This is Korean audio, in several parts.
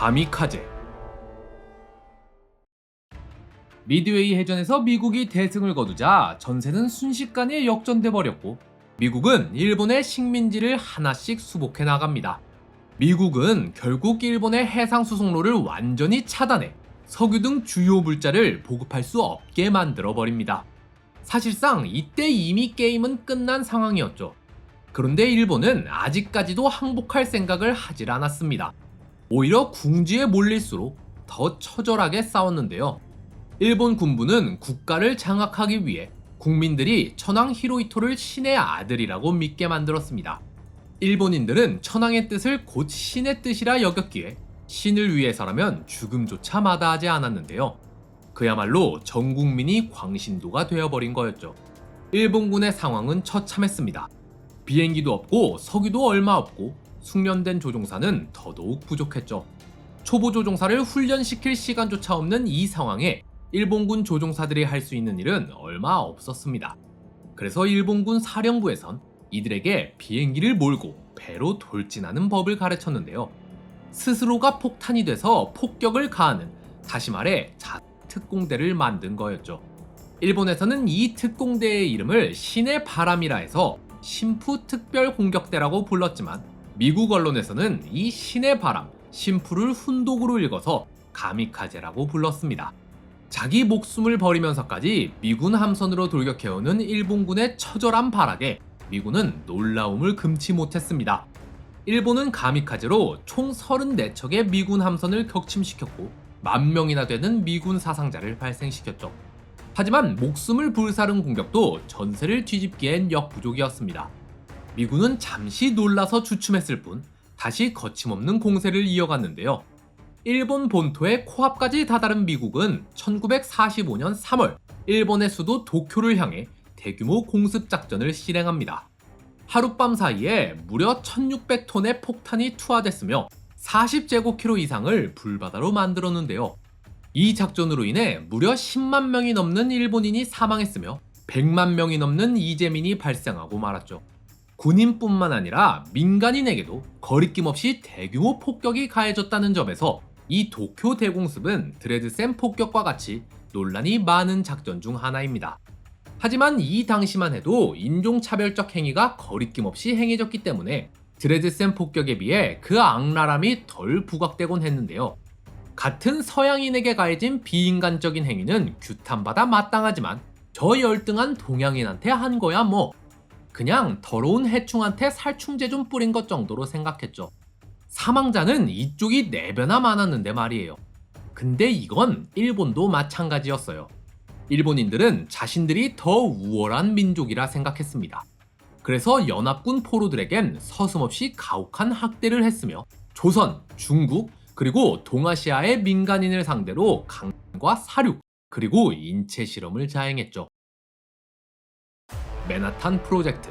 가미카제. 미드웨이 해전에서 미국이 대승을 거두자 전세는 순식간에 역전돼 버렸고 미국은 일본의 식민지를 하나씩 수복해 나갑니다. 미국은 결국 일본의 해상 수송로를 완전히 차단해 석유 등 주요 물자를 보급할 수 없게 만들어 버립니다. 사실상 이때 이미 게임은 끝난 상황이었죠. 그런데 일본은 아직까지도 항복할 생각을 하질 않았습니다. 오히려 궁지에 몰릴수록 더 처절하게 싸웠는데요. 일본 군부는 국가를 장악하기 위해 국민들이 천황 히로히토를 신의 아들이라고 믿게 만들었습니다. 일본인들은 천황의 뜻을 곧 신의 뜻이라 여겼기에 신을 위해서라면 죽음조차 마다하지 않았는데요. 그야말로 전 국민이 광신도가 되어버린 거였죠. 일본군의 상황은 처참했습니다. 비행기도 없고 석유도 얼마 없고 숙련된 조종사는 더더욱 부족했죠. 초보 조종사를 훈련시킬 시간조차 없는 이 상황에 일본군 조종사들이 할 수 있는 일은 얼마 없었습니다. 그래서 일본군 사령부에선 이들에게 비행기를 몰고 배로 돌진하는 법을 가르쳤는데요. 스스로가 폭탄이 돼서 폭격을 가하는, 다시 말해 특공대를 만든 거였죠. 일본에서는 이 특공대의 이름을 신의 바람이라 해서 신푸 특별 공격대라고 불렀지만 미국 언론에서는 이 신의 바람, 신푸를 훈독으로 읽어서 가미카제라고 불렀습니다. 자기 목숨을 버리면서까지 미군 함선으로 돌격해오는 일본군의 처절한 발악에 미군은 놀라움을 금치 못했습니다. 일본은 가미카제로 총 34척의 미군 함선을 격침시켰고 10,000명이나 되는 미군 사상자를 발생시켰죠. 하지만 목숨을 불사른 공격도 전세를 뒤집기엔 역부족이었습니다. 미군은 잠시 놀라서 주춤했을 뿐 다시 거침없는 공세를 이어갔는데요. 일본 본토의 코앞까지 다다른 미국은 1945년 3월 일본의 수도 도쿄를 향해 대규모 공습작전을 실행합니다. 하룻밤 사이에 무려 1600톤의 폭탄이 투하됐으며 40제곱킬로 이상을 불바다로 만들었는데요. 이 작전으로 인해 무려 10만 명이 넘는 일본인이 사망했으며 100만 명이 넘는 이재민이 발생하고 말았죠. 군인뿐만 아니라 민간인에게도 거리낌 없이 대규모 폭격이 가해졌다는 점에서 이 도쿄 대공습은 드레드센 폭격과 같이 논란이 많은 작전 중 하나입니다. 하지만 이 당시만 해도 인종차별적 행위가 거리낌 없이 행해졌기 때문에 드레드센 폭격에 비해 그 악랄함이 덜 부각되곤 했는데요. 같은 서양인에게 가해진 비인간적인 행위는 규탄받아 마땅하지만 저 열등한 동양인한테 한 거야 뭐 그냥 더러운 해충한테 살충제 좀 뿌린 것 정도로 생각했죠. 사망자는 이쪽이 4배나 많았는데 말이에요. 근데 이건 일본도 마찬가지였어요. 일본인들은 자신들이 더 우월한 민족이라 생각했습니다. 그래서 연합군 포로들에겐 서슴없이 가혹한 학대를 했으며 조선, 중국, 그리고 동아시아의 민간인을 상대로 강과 사륙, 그리고 인체 실험을 자행했죠. 맨하탄 프로젝트.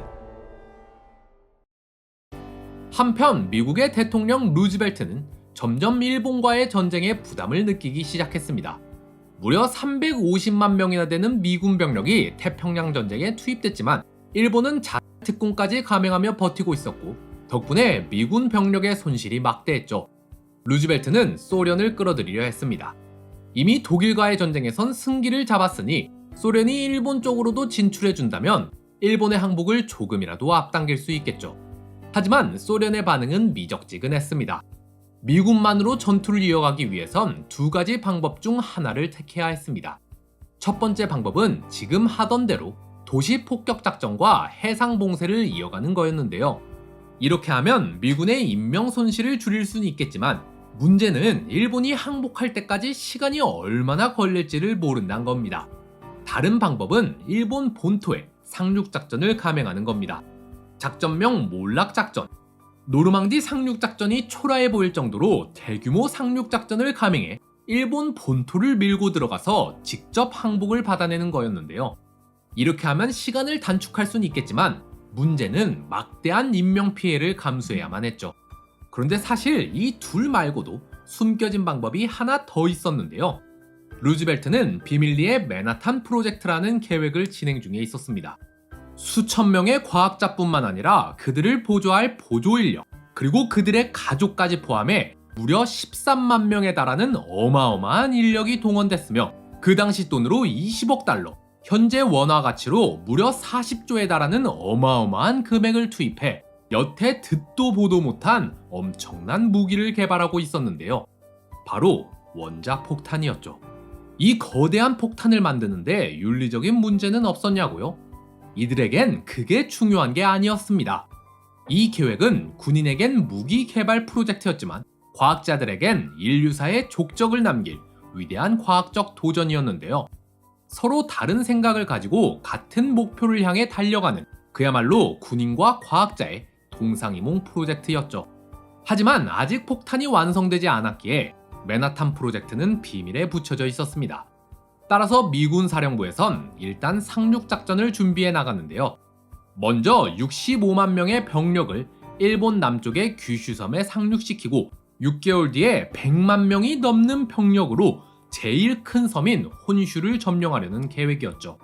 한편 미국의 대통령 루즈벨트는 점점 일본과의 전쟁에 부담을 느끼기 시작했습니다. 무려 350만 명이나 되는 미군 병력이 태평양 전쟁에 투입됐지만 일본은 특공까지 감행하며 버티고 있었고 덕분에 미군 병력의 손실이 막대했죠. 루즈벨트는 소련을 끌어들이려 했습니다. 이미 독일과의 전쟁에선 승기를 잡았으니 소련이 일본 쪽으로도 진출해준다면 일본의 항복을 조금이라도 앞당길 수 있겠죠. 하지만 소련의 반응은 미적지근했습니다. 미군만으로 전투를 이어가기 위해선 2가지 방법 중 하나를 택해야 했습니다. 첫 번째 방법은 지금 하던 대로 도시 폭격 작전과 해상 봉쇄를 이어가는 거였는데요. 이렇게 하면 미군의 인명 손실을 줄일 수는 있겠지만 문제는 일본이 항복할 때까지 시간이 얼마나 걸릴지를 모른다는 겁니다. 다른 방법은 일본 본토에 상륙작전을 감행하는 겁니다. 작전명 몰락작전. 노르망디 상륙작전이 초라해 보일 정도로 대규모 상륙작전을 감행해 일본 본토를 밀고 들어가서 직접 항복을 받아내는 거였는데요. 이렇게 하면 시간을 단축할 수는 있겠지만 문제는 막대한 인명피해를 감수해야만 했죠. 그런데 사실 이 둘 말고도 숨겨진 방법이 하나 더 있었는데요. 루즈벨트는 비밀리에 맨하탄 프로젝트라는 계획을 진행 중에 있었습니다. 수천 명의 과학자뿐만 아니라 그들을 보조할 보조 인력, 그리고 그들의 가족까지 포함해 무려 13만 명에 달하는 어마어마한 인력이 동원됐으며 그 당시 돈으로 20억 달러, 현재 원화 가치로 무려 40조에 달하는 어마어마한 금액을 투입해 여태 듣도 보도 못한 엄청난 무기를 개발하고 있었는데요. 바로 원자 폭탄이었죠. 이 거대한 폭탄을 만드는데 윤리적인 문제는 없었냐고요? 이들에겐 그게 중요한 게 아니었습니다. 이 계획은 군인에겐 무기 개발 프로젝트였지만 과학자들에겐 인류사에 족적을 남길 위대한 과학적 도전이었는데요. 서로 다른 생각을 가지고 같은 목표를 향해 달려가는 그야말로 군인과 과학자의 동상이몽 프로젝트였죠. 하지만 아직 폭탄이 완성되지 않았기에 맨하탄 프로젝트는 비밀에 붙여져 있었습니다. 따라서 미군 사령부에선 일단 상륙작전을 준비해 나갔는데요. 먼저 65만 명의 병력을 일본 남쪽의 규슈섬에 상륙시키고 6개월 뒤에 100만 명이 넘는 병력으로 제일 큰 섬인 혼슈를 점령하려는 계획이었죠.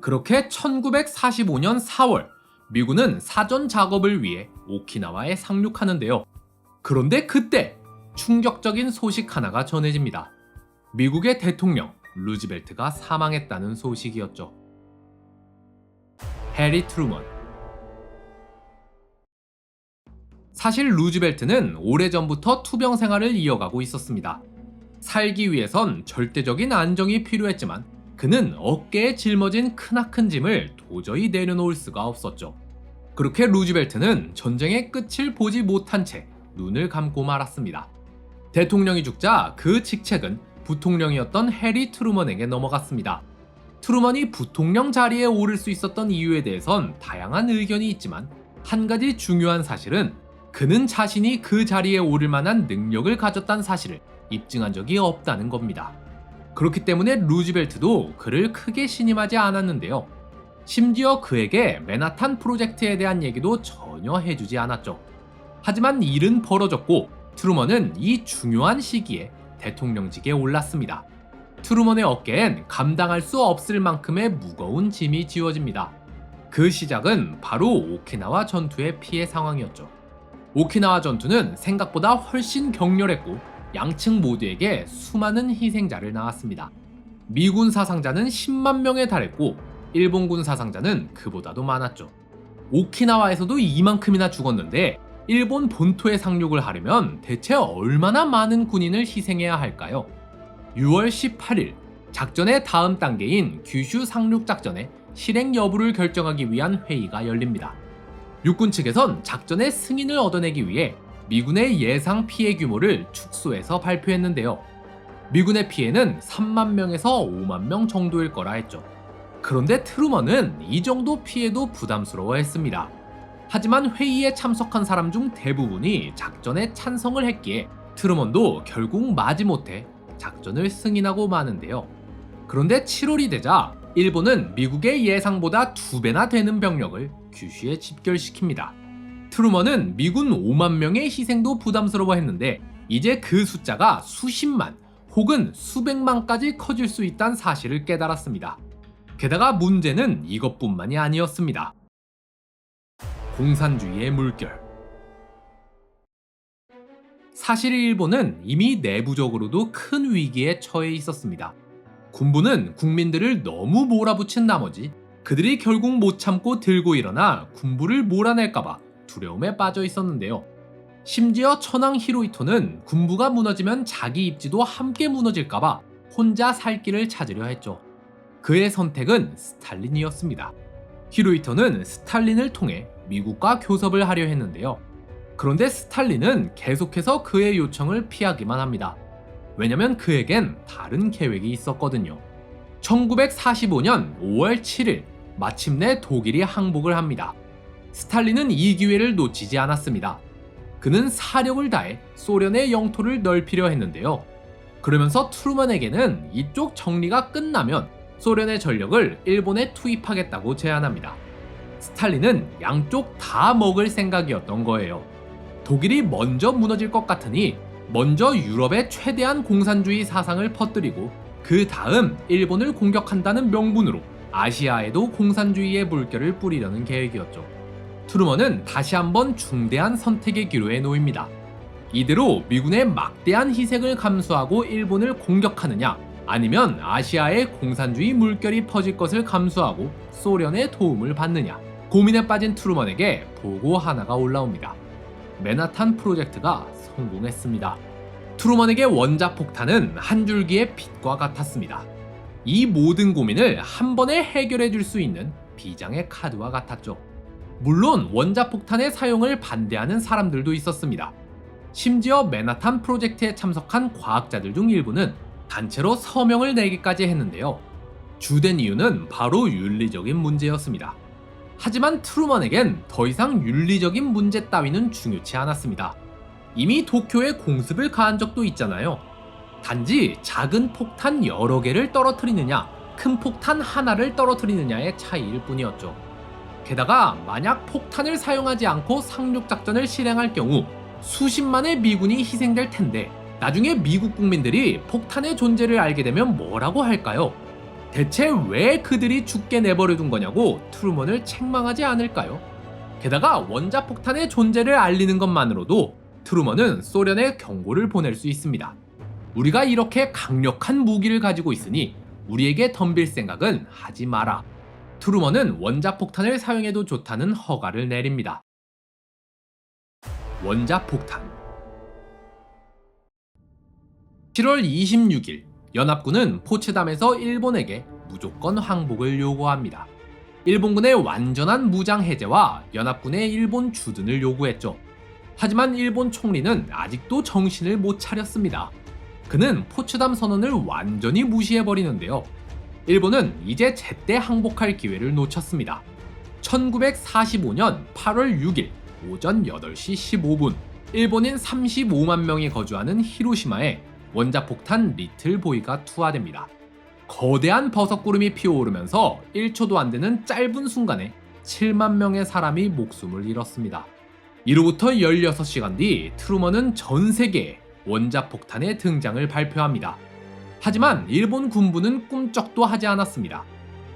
그렇게 1945년 4월 미군은 사전 작업을 위해 오키나와에 상륙하는데요. 그런데 그때 충격적인 소식 하나가 전해집니다. 미국의 대통령 루즈벨트가 사망했다는 소식이었죠. 해리 트루먼. 사실 루즈벨트는 오래전부터 투병 생활을 이어가고 있었습니다. 살기 위해선 절대적인 안정이 필요했지만 그는 어깨에 짊어진 크나큰 짐을 도저히 내려놓을 수가 없었죠. 그렇게 루즈벨트는 전쟁의 끝을 보지 못한 채 눈을 감고 말았습니다. 대통령이 죽자 그 직책은 부통령이었던 해리 트루먼에게 넘어갔습니다. 트루먼이 부통령 자리에 오를 수 있었던 이유에 대해선 다양한 의견이 있지만 한 가지 중요한 사실은 그는 자신이 그 자리에 오를 만한 능력을 가졌다는 사실을 입증한 적이 없다는 겁니다. 그렇기 때문에 루즈벨트도 그를 크게 신임하지 않았는데요. 심지어 그에게 맨하탄 프로젝트에 대한 얘기도 전혀 해주지 않았죠. 하지만 일은 벌어졌고 트루먼은 이 중요한 시기에 대통령직에 올랐습니다. 트루먼의 어깨엔 감당할 수 없을 만큼의 무거운 짐이 지워집니다. 그 시작은 바로 오키나와 전투의 피해 상황이었죠. 오키나와 전투는 생각보다 훨씬 격렬했고 양측 모두에게 수많은 희생자를 낳았습니다. 미군 사상자는 10만 명에 달했고 일본군 사상자는 그보다도 많았죠. 오키나와에서도 이만큼이나 죽었는데 일본 본토에 상륙을 하려면 대체 얼마나 많은 군인을 희생해야 할까요? 6월 18일 작전의 다음 단계인 규슈 상륙 작전의 실행 여부를 결정하기 위한 회의가 열립니다. 육군 측에선 작전의 승인을 얻어내기 위해 미군의 예상 피해 규모를 축소해서 발표했는데요. 미군의 피해는 3만 명에서 5만 명 정도일 거라 했죠. 그런데 트루먼은 이 정도 피해도 부담스러워했습니다. 하지만 회의에 참석한 사람 중 대부분이 작전에 찬성을 했기에 트루먼도 결국 마지못해 작전을 승인하고 마는데요. 그런데 7월이 되자 일본은 미국의 예상보다 2배나 되는 병력을 규슈에 집결시킵니다. 트루먼은 미군 5만 명의 희생도 부담스러워했는데 이제 그 숫자가 수십만 혹은 수백만까지 커질 수 있다는 사실을 깨달았습니다. 게다가 문제는 이것뿐만이 아니었습니다. 공산주의의 물결. 사실 일본은 이미 내부적으로도 큰 위기에 처해 있었습니다. 군부는 국민들을 너무 몰아붙인 나머지 그들이 결국 못 참고 들고 일어나 군부를 몰아낼까봐 두려움에 빠져 있었는데요. 심지어 천황 히로히토는 군부가 무너지면 자기 입지도 함께 무너질까봐 혼자 살 길을 찾으려 했죠. 그의 선택은 스탈린이었습니다. 히로히토는 스탈린을 통해 미국과 교섭을 하려 했는데요. 그런데 스탈린은 계속해서 그의 요청을 피하기만 합니다. 왜냐면 그에겐 다른 계획이 있었거든요. 1945년 5월 7일 마침내 독일이 항복을 합니다. 스탈린은 이 기회를 놓치지 않았습니다. 그는 사력을 다해 소련의 영토를 넓히려 했는데요. 그러면서 트루먼에게는 이쪽 정리가 끝나면 소련의 전력을 일본에 투입하겠다고 제안합니다. 스탈린은 양쪽 다 먹을 생각이었던 거예요. 독일이 먼저 무너질 것 같으니 먼저 유럽에 최대한 공산주의 사상을 퍼뜨리고 그 다음 일본을 공격한다는 명분으로 아시아에도 공산주의의 물결을 뿌리려는 계획이었죠. 트루먼은 다시 한번 중대한 선택의 기로에 놓입니다. 이대로 미군의 막대한 희생을 감수하고 일본을 공격하느냐, 아니면 아시아에 공산주의 물결이 퍼질 것을 감수하고 소련의 도움을 받느냐, 고민에 빠진 트루먼에게 보고 하나가 올라옵니다. 맨하탄 프로젝트가 성공했습니다. 트루먼에게 원자폭탄은 한 줄기의 빛과 같았습니다. 이 모든 고민을 한 번에 해결해 줄 수 있는 비장의 카드와 같았죠. 물론 원자폭탄의 사용을 반대하는 사람들도 있었습니다. 심지어 맨하탄 프로젝트에 참석한 과학자들 중 일부는 단체로 서명을 내기까지 했는데요. 주된 이유는 바로 윤리적인 문제였습니다. 하지만 트루먼에겐 더 이상 윤리적인 문제 따위는 중요치 않았습니다. 이미 도쿄에 공습을 가한 적도 있잖아요. 단지 작은 폭탄 여러 개를 떨어뜨리느냐, 큰 폭탄 하나를 떨어뜨리느냐의 차이일 뿐이었죠. 게다가 만약 폭탄을 사용하지 않고 상륙작전을 실행할 경우 수십만의 미군이 희생될 텐데, 나중에 미국 국민들이 폭탄의 존재를 알게 되면 뭐라고 할까요? 대체 왜 그들이 죽게 내버려둔 거냐고 트루먼을 책망하지 않을까요? 게다가 원자폭탄의 존재를 알리는 것만으로도 트루먼은 소련에 경고를 보낼 수 있습니다. 우리가 이렇게 강력한 무기를 가지고 있으니 우리에게 덤빌 생각은 하지 마라. 트루먼은 원자폭탄을 사용해도 좋다는 허가를 내립니다. 원자폭탄. 7월 26일, 연합군은 포츠담에서 일본에게 무조건 항복을 요구합니다. 일본군의 완전한 무장 해제와 연합군의 일본 주둔을 요구했죠. 하지만 일본 총리는 아직도 정신을 못 차렸습니다. 그는 포츠담 선언을 완전히 무시해버리는데요. 일본은 이제 제때 항복할 기회를 놓쳤습니다. 1945년 8월 6일 오전 8시 15분, 일본인 35만 명이 거주하는 히로시마에 원자폭탄 리틀 보이가 투하됩니다. 거대한 버섯구름이 피어오르면서 1초도 안 되는 짧은 순간에 7만 명의 사람이 목숨을 잃었습니다. 이로부터 16시간 뒤 트루먼은 전 세계에 원자폭탄의 등장을 발표합니다. 하지만 일본 군부는 꿈쩍도 하지 않았습니다.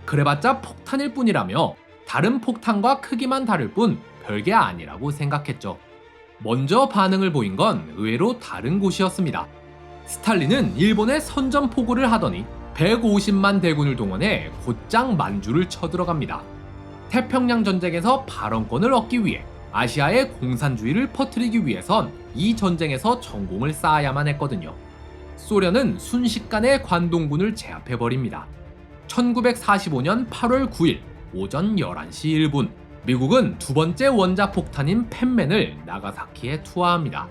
그래봤자 폭탄일 뿐이라며 다른 폭탄과 크기만 다를 뿐 별게 아니라고 생각했죠. 먼저 반응을 보인 건 의외로 다른 곳이었습니다. 스탈린은 일본에 선전포고를 하더니 150만 대군을 동원해 곧장 만주를 쳐들어갑니다. 태평양 전쟁에서 발언권을 얻기 위해 아시아의 공산주의를 퍼뜨리기 위해선 이 전쟁에서 전공을 쌓아야만 했거든요. 소련은 순식간에 관동군을 제압해버립니다. 1945년 8월 9일 오전 11시 1분, 미국은 두 번째 원자폭탄인 펜맨을 나가사키에 투하합니다.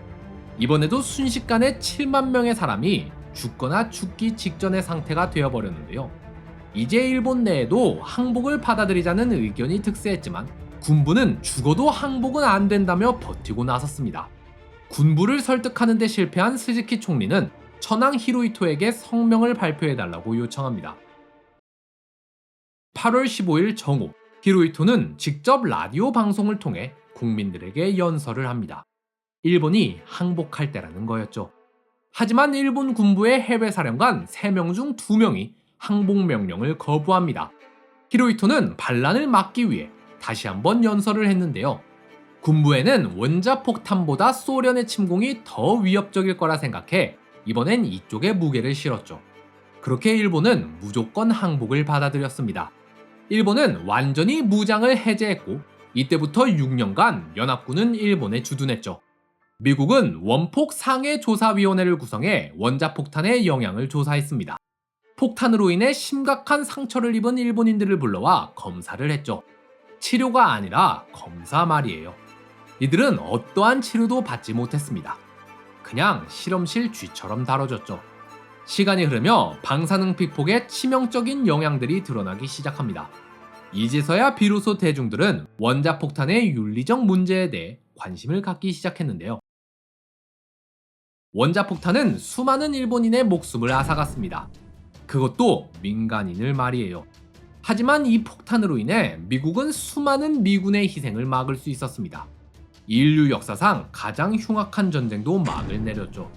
이번에도 순식간에 7만 명의 사람이 죽거나 죽기 직전의 상태가 되어버렸는데요. 이제 일본 내에도 항복을 받아들이자는 의견이 득세했지만 군부는 죽어도 항복은 안 된다며 버티고 나섰습니다. 군부를 설득하는 데 실패한 스즈키 총리는 천황 히로히토에게 성명을 발표해달라고 요청합니다. 8월 15일 정오, 히로히토는 직접 라디오 방송을 통해 국민들에게 연설을 합니다. 일본이 항복할 때라는 거였죠. 하지만 일본 군부의 해외 사령관 3명 중 2명이 항복 명령을 거부합니다. 히로히토는 반란을 막기 위해 다시 한번 연설을 했는데요. 군부에는 원자폭탄보다 소련의 침공이 더 위협적일 거라 생각해 이번엔 이쪽에 무게를 실었죠. 그렇게 일본은 무조건 항복을 받아들였습니다. 일본은 완전히 무장을 해제했고 이때부터 6년간 연합군은 일본에 주둔했죠. 미국은 원폭 상해조사위원회를 구성해 원자폭탄의 영향을 조사했습니다. 폭탄으로 인해 심각한 상처를 입은 일본인들을 불러와 검사를 했죠. 치료가 아니라 검사 말이에요. 이들은 어떠한 치료도 받지 못했습니다. 그냥 실험실 쥐처럼 다뤄졌죠. 시간이 흐르며 방사능피폭의 치명적인 영향들이 드러나기 시작합니다. 이제서야 비로소 대중들은 원자폭탄의 윤리적 문제에 대해 관심을 갖기 시작했는데요. 원자폭탄은 수많은 일본인의 목숨을 앗아갔습니다. 그것도 민간인을 말이에요. 하지만 이 폭탄으로 인해 미국은 수많은 미군의 희생을 막을 수 있었습니다. 인류 역사상 가장 흉악한 전쟁도 막을 내렸죠.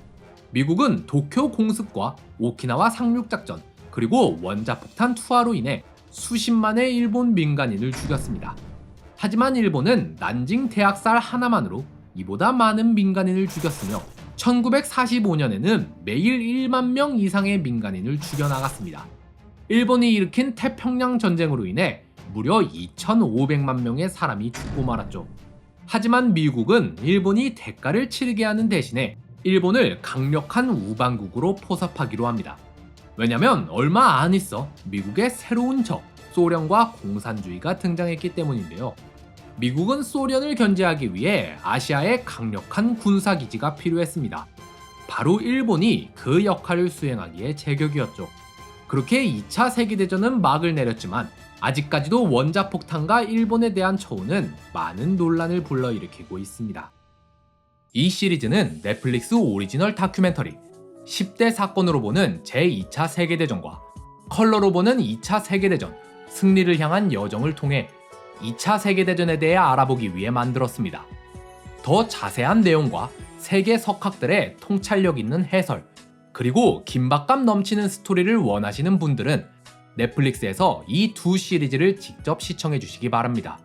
미국은 도쿄 공습과 오키나와 상륙작전, 그리고 원자폭탄 투하로 인해 수십만의 일본 민간인을 죽였습니다. 하지만 일본은 난징 대학살 하나만으로 이보다 많은 민간인을 죽였으며 1945년에는 매일 1만 명 이상의 민간인을 죽여나갔습니다. 일본이 일으킨 태평양 전쟁으로 인해 무려 2,500만 명의 사람이 죽고 말았죠. 하지만 미국은 일본이 대가를 치르게 하는 대신에 일본을 강력한 우방국으로 포섭하기로 합니다. 왜냐면 얼마 안 있어 미국의 새로운 적, 소련과 공산주의가 등장했기 때문인데요. 미국은 소련을 견제하기 위해 아시아에 강력한 군사기지가 필요했습니다. 바로 일본이 그 역할을 수행하기에 제격이었죠. 그렇게 2차 세계대전은 막을 내렸지만 아직까지도 원자폭탄과 일본에 대한 처우는 많은 논란을 불러일으키고 있습니다. 이 시리즈는 넷플릭스 오리지널 다큐멘터리 10대 사건으로 보는 제2차 세계대전과 컬러로 보는 2차 세계대전, 승리를 향한 여정을 통해 2차 세계대전에 대해 알아보기 위해 만들었습니다. 더 자세한 내용과 세계 석학들의 통찰력 있는 해설, 그리고 긴박감 넘치는 스토리를 원하시는 분들은 넷플릭스에서 이 두 시리즈를 직접 시청해 주시기 바랍니다.